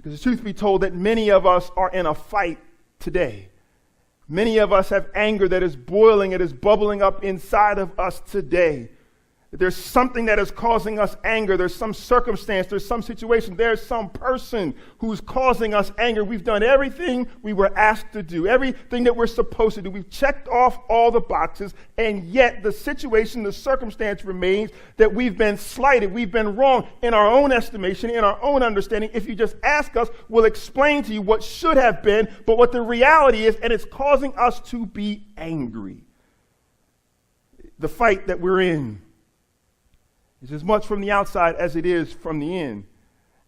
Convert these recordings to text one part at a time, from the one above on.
Because the truth be told that many of us are in a fight today. Many of us have anger that is boiling, it is bubbling up inside of us today. There's something that is causing us anger. There's some circumstance, there's some situation, there's some person who's causing us anger. We've done everything we were asked to do, everything that we're supposed to do. We've checked off all the boxes, and yet the situation, the circumstance remains that we've been slighted, we've been wrong in our own estimation, in our own understanding. If you just ask us, we'll explain to you what should have been, but what the reality is, and it's causing us to be angry. The fight that we're in is as much from the outside as it is from the in.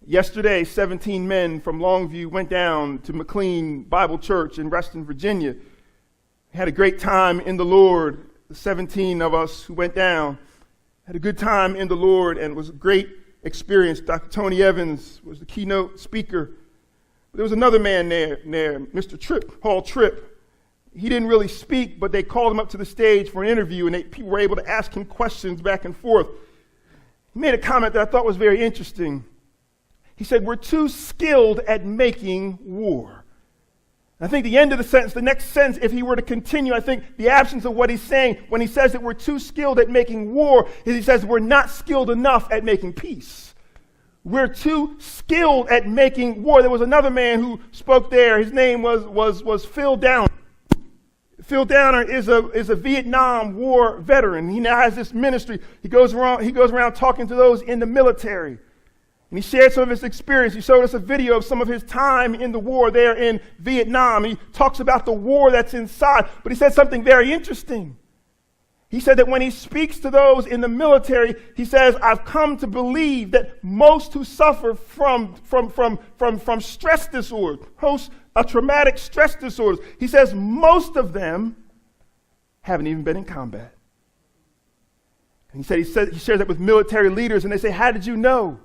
Yesterday, 17 men from Longview went down to McLean Bible Church in Reston, Virginia. We had a great time in the Lord. The 17 of us who went down had a good time in the Lord, and it was a great experience. Dr. Tony Evans was the keynote speaker. But there was another man there, Mr. Tripp, Paul Tripp. He didn't really speak, but they called him up to the stage for an interview, and people were able to ask him questions back and forth. He made a comment that I thought was very interesting. He said, we're too skilled at making war. I think the end of the sentence, the next sentence, if he were to continue, I think the absence of what he's saying when he says that we're too skilled at making war is he says we're not skilled enough at making peace. We're too skilled at making war. There was another man who spoke there. His name was Phil Downer. Phil Downer is a Vietnam War veteran. He now has this ministry. He goes around talking to those in the military. And he shared some of his experience. He showed us a video of some of his time in the war there in Vietnam. He talks about the war that's inside. But he said something very interesting. He said that when he speaks to those in the military, he says, I've come to believe that most who suffer from stress disorder, traumatic stress disorders, he says most of them haven't even been in combat. And he shares that with military leaders, and they say, how did you know?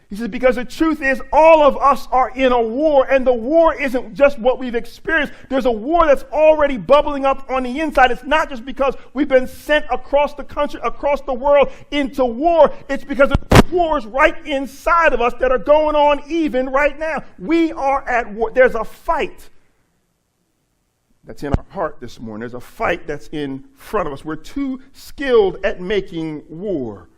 He says, because the truth is all of us are in a war, and the war isn't just what we've experienced. There's a war that's already bubbling up on the inside. It's not just because we've been sent across the country, across the world into war. It's because there's wars right inside of us that are going on even right now. We are at war. There's a fight that's in our heart this morning. There's a fight that's in front of us. We're too skilled at making war.